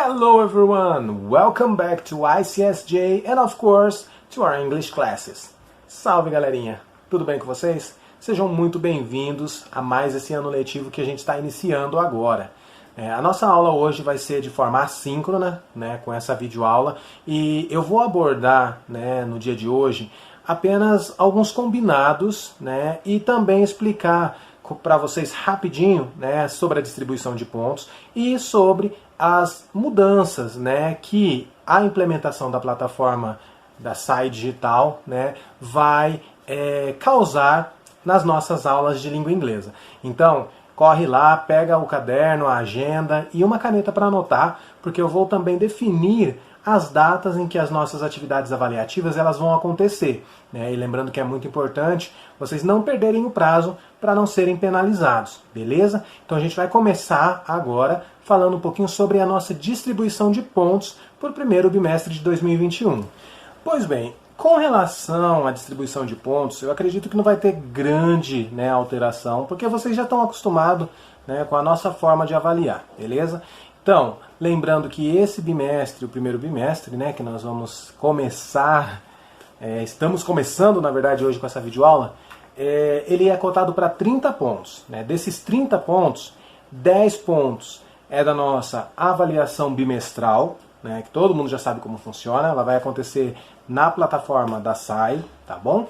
Hello everyone! Welcome back to ICSJ and of course to our English classes. Salve galerinha! Tudo bem com vocês? Sejam muito bem-vindos a mais esse ano letivo que a gente está iniciando agora. A nossa aula hoje vai ser de forma assíncrona, com essa videoaula, e eu vou abordar, no dia de hoje apenas alguns combinados, e também explicar para vocês rapidinho, sobre a distribuição de pontos e sobre as mudanças, que a implementação da plataforma da SAI Digital, vai causar nas nossas aulas de língua inglesa. Então, corre lá, pega o caderno, a agenda e uma caneta para anotar, porque eu vou também definir as datas em que as nossas atividades avaliativas elas vão acontecer. E lembrando que é muito importante vocês não perderem o prazo para não serem penalizados, beleza? Então a gente vai começar agora falando um pouquinho sobre a nossa distribuição de pontos por primeiro bimestre de 2021. Pois bem, com relação à distribuição de pontos, eu acredito que não vai ter grande alteração, porque vocês já estão acostumados com a nossa forma de avaliar, beleza? Então, lembrando que esse bimestre, o primeiro bimestre, que nós vamos começar, estamos começando, na verdade, hoje com essa videoaula, ele é cotado para 30 pontos. Desses 30 pontos, 10 pontos é da nossa avaliação bimestral, que todo mundo já sabe como funciona, ela vai acontecer na plataforma da SAI, tá bom?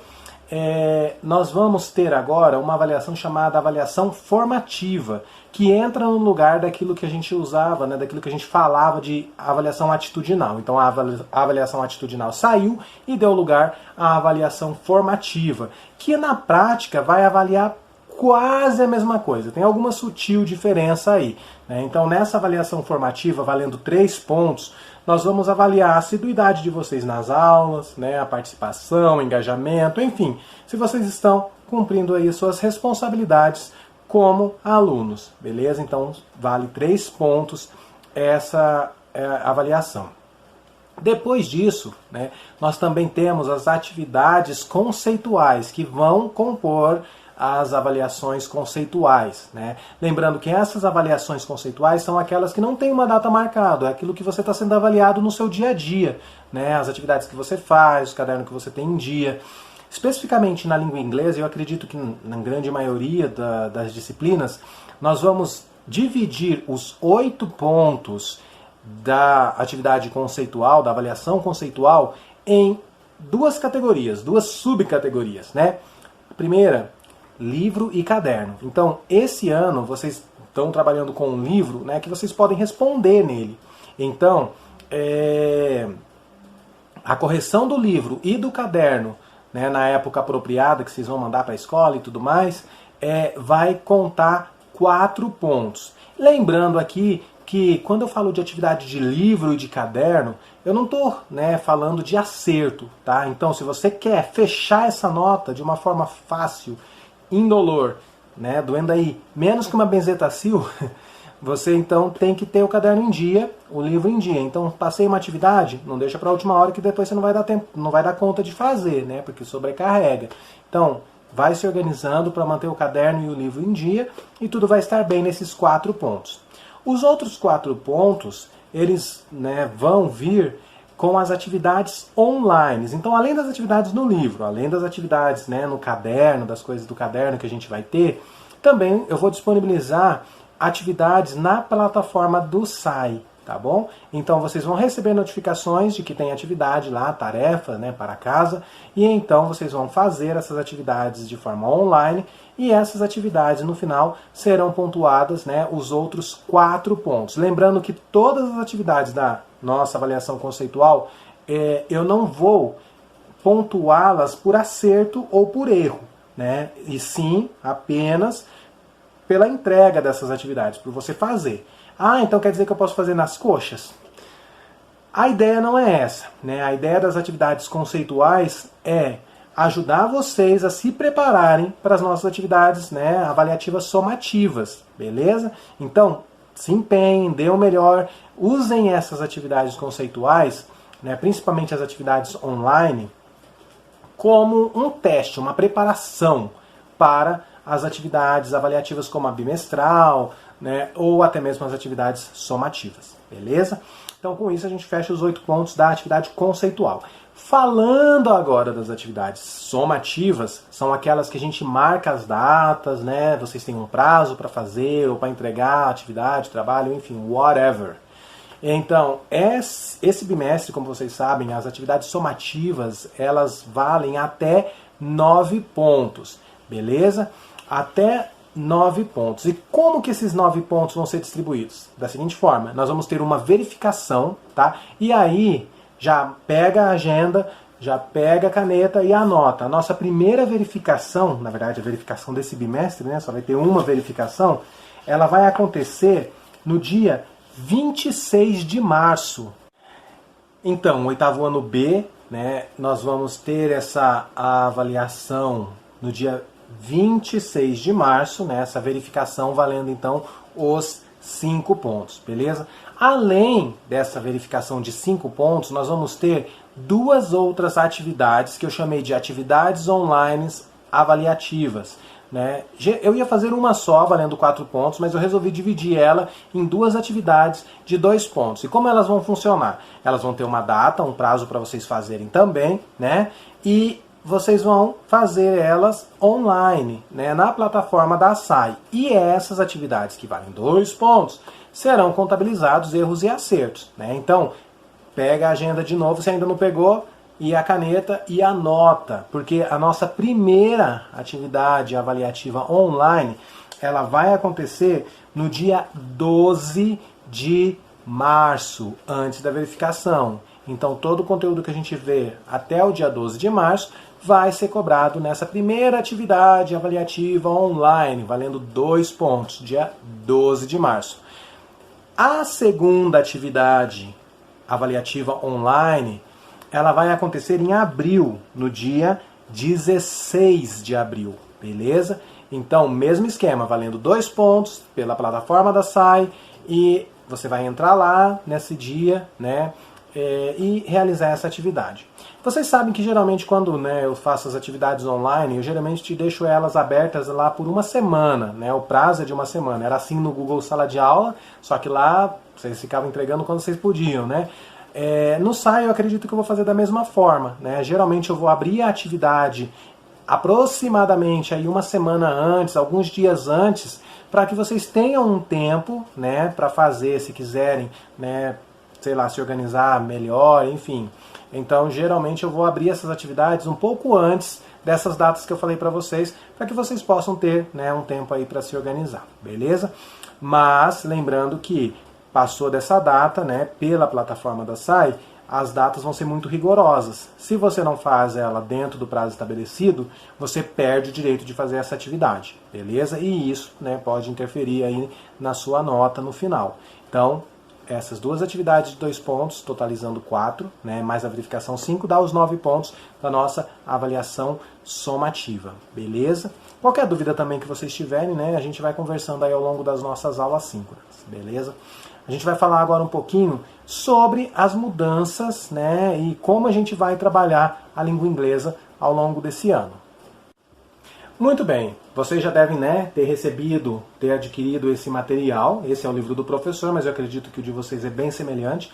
Nós vamos ter agora uma avaliação chamada avaliação formativa, que entra no lugar daquilo que a gente usava, daquilo que a gente falava de avaliação atitudinal. Então a avaliação atitudinal saiu e deu lugar à avaliação formativa, que na prática vai avaliar quase a mesma coisa. Tem alguma sutil diferença aí. Então nessa avaliação formativa, valendo 3 pontos, nós vamos avaliar a assiduidade de vocês nas aulas, a participação, o engajamento, enfim, se vocês estão cumprindo aí suas responsabilidades como alunos, beleza? Então vale 3 pontos essa avaliação. Depois disso, nós também temos as atividades conceituais que vão compor as avaliações conceituais. Lembrando que essas avaliações conceituais são aquelas que não têm uma data marcada, é aquilo que você está sendo avaliado no seu dia a dia, as atividades que você faz, o caderno que você tem em dia. Especificamente na língua inglesa, eu acredito que na grande maioria das disciplinas, nós vamos dividir os 8 pontos da atividade conceitual, da avaliação conceitual, em 2 categorias, 2 subcategorias. A primeira, livro e caderno. Então, esse ano, vocês estão trabalhando com um livro que vocês podem responder nele. Então, a correção do livro e do caderno, na época apropriada que vocês vão mandar para a escola e tudo mais, vai contar 4 pontos. Lembrando aqui que quando eu falo de atividade de livro e de caderno, eu não estou falando de acerto, tá? Então, se você quer fechar essa nota de uma forma fácil, indolor, doendo aí menos que uma benzetacil, você então tem que ter o caderno em dia, o livro em dia. Então, passei uma atividade, não deixa para a última hora que depois você não vai dar tempo, não vai dar conta de fazer, porque sobrecarrega. Então, vai se organizando para manter o caderno e o livro em dia e tudo vai estar bem nesses 4 pontos. Os outros 4 pontos, eles vão vir com as atividades online. Então, além das atividades no livro, além das atividades no caderno, das coisas do caderno que a gente vai ter, também eu vou disponibilizar atividades na plataforma do SAI, tá bom? Então, vocês vão receber notificações de que tem atividade lá, tarefa, para casa, e então vocês vão fazer essas atividades de forma online, e essas atividades, no final, serão pontuadas, os outros 4 pontos. Lembrando que todas as atividades da nossa avaliação conceitual, eu não vou pontuá-las por acerto ou por erro, e sim apenas pela entrega dessas atividades, por você fazer. Então quer dizer que eu posso fazer nas coxas? A ideia não é essa. A ideia das atividades conceituais é ajudar vocês a se prepararem para as nossas atividades avaliativas somativas, beleza? Então, se empenhem, dê o melhor, usem essas atividades conceituais, principalmente as atividades online, como um teste, uma preparação para as atividades avaliativas como a bimestral, né, ou até mesmo as atividades somativas, beleza? Então com isso a gente fecha os 8 pontos da atividade conceitual. Falando agora das atividades somativas, são aquelas que a gente marca as datas, né? Vocês têm um prazo para fazer ou para entregar a atividade, trabalho, enfim, whatever. Então, esse bimestre, como vocês sabem, as atividades somativas, elas valem até 9 pontos, beleza? Até 9 pontos. E como que esses 9 pontos vão ser distribuídos? Da seguinte forma, nós vamos ter uma verificação, tá? E aí, já pega a agenda, já pega a caneta e anota. A nossa primeira verificação, na verdade a verificação desse bimestre, né, só vai ter uma verificação, ela vai acontecer no dia 26 de março. Então, o oitavo ano B, né, nós vamos ter essa avaliação no dia 26 de março, né, essa verificação valendo então os 5 pontos, beleza? Além dessa verificação de 5 pontos, nós vamos ter 2 outras atividades que eu chamei de atividades online avaliativas, né? Eu ia fazer uma só, valendo 4 pontos, mas eu resolvi dividir ela em 2 atividades de 2 pontos. E como elas vão funcionar? Elas vão ter uma data, um prazo para vocês fazerem também, né? E vocês vão fazer elas online, né, na plataforma da SAI. E essas atividades que valem 2 pontos serão contabilizados erros e acertos, né? Então, pega a agenda de novo, se ainda não pegou, e a caneta e anota, porque a nossa primeira atividade avaliativa online, ela vai acontecer no dia 12 de março, antes da verificação. Então, todo o conteúdo que a gente vê até o dia 12 de março vai ser cobrado nessa primeira atividade avaliativa online, valendo 2 pontos, dia 12 de março. A segunda atividade avaliativa online, ela vai acontecer em abril, no dia 16 de abril, beleza? Então, mesmo esquema, valendo 2 pontos pela plataforma da SAI, e você vai entrar lá nesse dia, né, e realizar essa atividade. Vocês sabem que geralmente quando, né, eu faço as atividades online, eu geralmente te deixo elas abertas lá por uma semana, né, o prazo é de uma semana. Era assim no Google Sala de Aula, só que lá vocês ficavam entregando quando vocês podiam, né? No SAI eu acredito que eu vou fazer da mesma forma, né? Geralmente eu vou abrir a atividade aproximadamente aí uma semana antes, alguns dias antes, para que vocês tenham um tempo, né, para fazer, se quiserem, né, sei lá, se organizar melhor, enfim. Então, geralmente eu vou abrir essas atividades um pouco antes dessas datas que eu falei para vocês, para que vocês possam ter, né, um tempo aí para se organizar, beleza? Mas, lembrando que passou dessa data, né, pela plataforma da SAI, as datas vão ser muito rigorosas. Se você não faz ela dentro do prazo estabelecido, você perde o direito de fazer essa atividade, beleza? E isso, né, pode interferir aí na sua nota no final. Então, essas 2 atividades de 2 pontos, totalizando 4, né, mais a verificação 5, dá os 9 pontos da nossa avaliação somativa, beleza? Qualquer dúvida também que vocês tiverem, né, a gente vai conversando aí ao longo das nossas aulas síncronas, beleza? A gente vai falar agora um pouquinho sobre as mudanças, né, e como a gente vai trabalhar a língua inglesa ao longo desse ano. Muito bem, vocês já devem, né, ter adquirido esse material. Esse é o livro do professor, mas eu acredito que o de vocês é bem semelhante.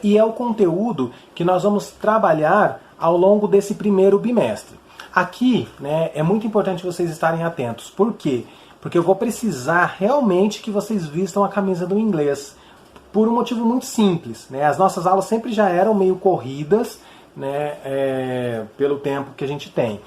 E é o conteúdo que nós vamos trabalhar ao longo desse primeiro bimestre. Aqui, né, é muito importante vocês estarem atentos. Por quê? Porque eu vou precisar realmente que vocês vistam a camisa do inglês. Por um motivo muito simples, né? As nossas aulas sempre já eram meio corridas, né, pelo tempo que a gente tem.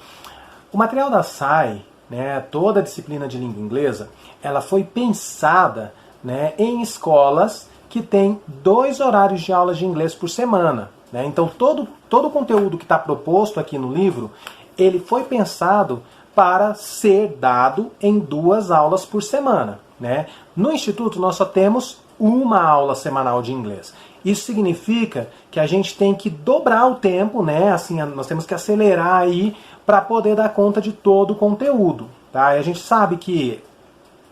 O material da SAI, né, toda a disciplina de língua inglesa, ela foi pensada, né, em escolas que têm 2 horários de aulas de inglês por semana, né? Então todo o conteúdo que está proposto aqui no livro, ele foi pensado para ser dado em 2 aulas por semana, né? No Instituto nós só temos uma aula semanal de inglês. Isso significa que a gente tem que dobrar o tempo, né? Assim, nós temos que acelerar aí para poder dar conta de todo o conteúdo, tá? E a gente sabe que,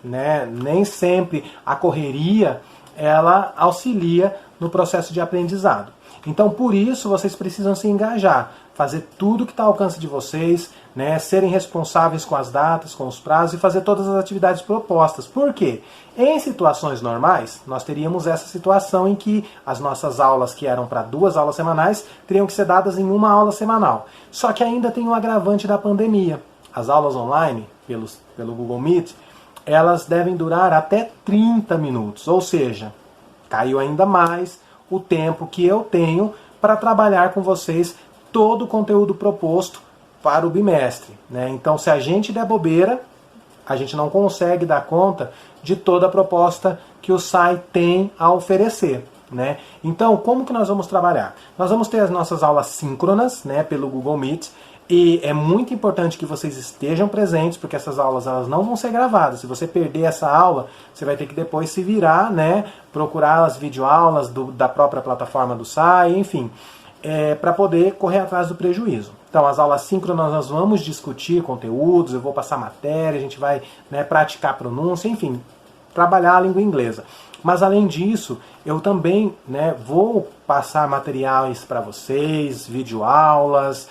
né, nem sempre a correria ela auxilia no processo de aprendizado. Então, por isso, vocês precisam se engajar. fazer tudo que está ao alcance de vocês, né, serem responsáveis com as datas, com os prazos e fazer todas as atividades propostas. Por quê? Em situações normais, nós teríamos essa situação em que as nossas aulas, que eram para 2 aulas semanais, teriam que ser dadas em 1 aula semanal. Só que ainda tem um agravante da pandemia. As aulas online, pelo Google Meet, elas devem durar até 30 minutos, ou seja, caiu ainda mais o tempo que eu tenho para trabalhar com vocês todo o conteúdo proposto para o bimestre, né? Então, se a gente der bobeira, a gente não consegue dar conta de toda a proposta que o SAI tem a oferecer, né? Então, como que nós vamos trabalhar? Nós vamos ter as nossas aulas síncronas, né, pelo Google Meet, e é muito importante que vocês estejam presentes, porque essas aulas elas não vão ser gravadas. Se você perder essa aula, você vai ter que depois se virar, né, procurar as videoaulas da própria plataforma do SAI, enfim, para poder correr atrás do prejuízo. Então, as aulas síncronas nós vamos discutir conteúdos, eu vou passar matéria, a gente vai, né, praticar pronúncia, enfim, trabalhar a língua inglesa. Mas, além disso, eu também, né, vou passar materiais para vocês, videoaulas,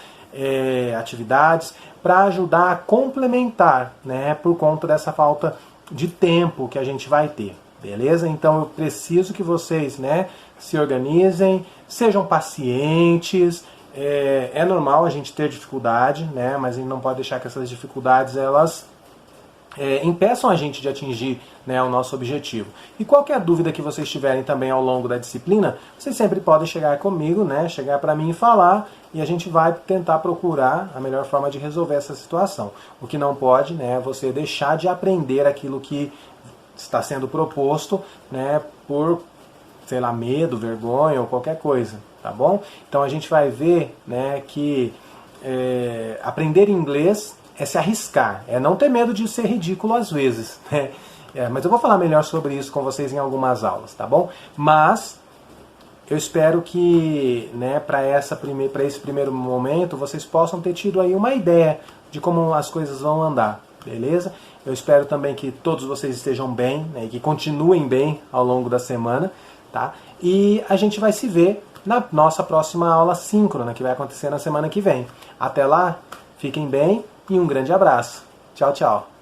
atividades, para ajudar a complementar, né, por conta dessa falta de tempo que a gente vai ter. Beleza? Então eu preciso que vocês, né, se organizem, sejam pacientes. É normal a gente ter dificuldade, né, mas a gente não pode deixar que essas dificuldades elas impeçam a gente de atingir, né, o nosso objetivo. E qualquer dúvida que vocês tiverem também ao longo da disciplina, vocês sempre podem chegar comigo, né, chegar para mim e falar, e a gente vai tentar procurar a melhor forma de resolver essa situação. O que não pode, né, é você deixar de aprender aquilo que está sendo proposto, né, por, sei lá, medo, vergonha ou qualquer coisa, tá bom? Então a gente vai ver, né, que aprender inglês é se arriscar, é não ter medo de ser ridículo às vezes, né? Mas eu vou falar melhor sobre isso com vocês em algumas aulas, tá bom? Mas eu espero que, né, para esse primeiro momento vocês possam ter tido aí uma ideia de como as coisas vão andar, beleza? Eu espero também que todos vocês estejam bem, né, e que continuem bem ao longo da semana, tá? E a gente vai se ver na nossa próxima aula síncrona, que vai acontecer na semana que vem. Até lá, fiquem bem e um grande abraço. Tchau, tchau.